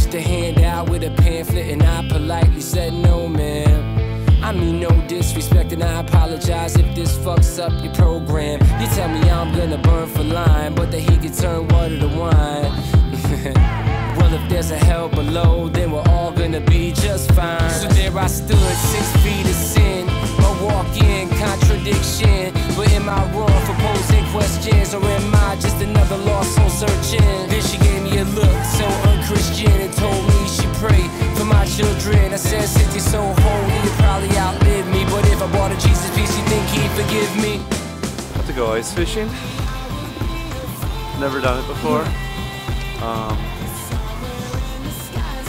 just a handout with a pamphlet, and I politely said no, ma'am. I mean no disrespect, and I apologize if this fucks up your program. You tell me I'm gonna burn for lying, but the heat can turn water to wine. Well, if there's a hell below, then we're all gonna be just fine. So there I stood, 6 feet of sin, a walk-in contradiction. But am I wrong for posing questions, or am I just another lost soul searching? Then she gave me a look so unchristian and told me she prayed for my children. I said, since you're so holy, you probably outlive me, but if I bought a Jesus piece, you think he'd forgive me? Have to go ice fishing. Never done it before.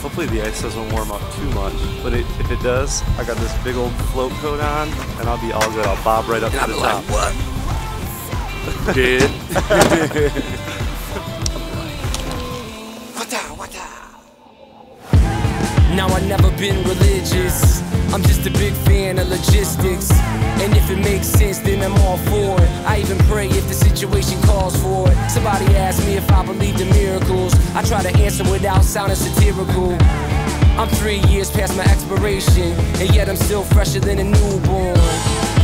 Hopefully the ice doesn't warm up too much, but if it does, I got this big old float coat on, and I'll be all good. I'll bob right up to the top. Like, what? Dude. Now I've never been religious, I'm just a big fan of logistics. And if it makes sense, then I'm all for it. I even pray if the situation calls for it. Somebody asked me if I believed in miracles. I try to answer without sounding satirical. I'm 3 years past my expiration, and yet I'm still fresher than a newborn.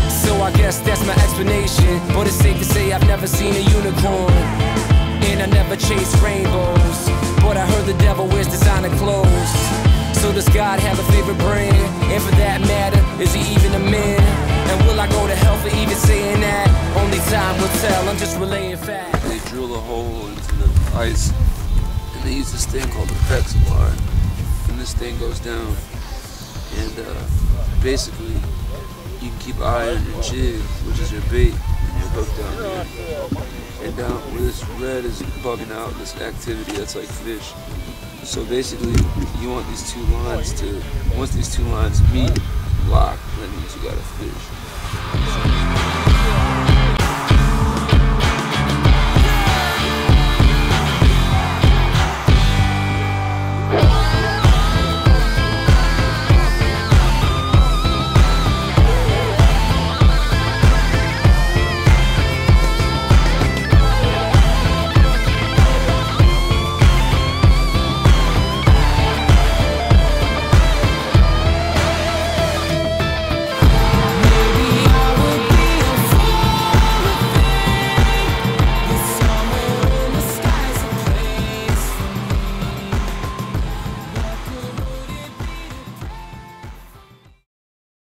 So I guess that's my explanation, but it's safe to say I've never seen a unicorn. And I never chased rainbows, but I heard the devil wears designer clothes. So does God have a favorite brand? And for that matter, is he even a man? And will I go to hell for even saying that? Only time will tell, I'm just relaying facts. They drill a hole into the ice, and they use this thing called the Pexamar. And this thing goes down, and basically, you can keep an eye on your jig, which is your bait, and your hook down there. And down where this red is bugging out this activity that's like fish. So basically, you want these two lines to, once these two lines meet, lock, that means you got a fish.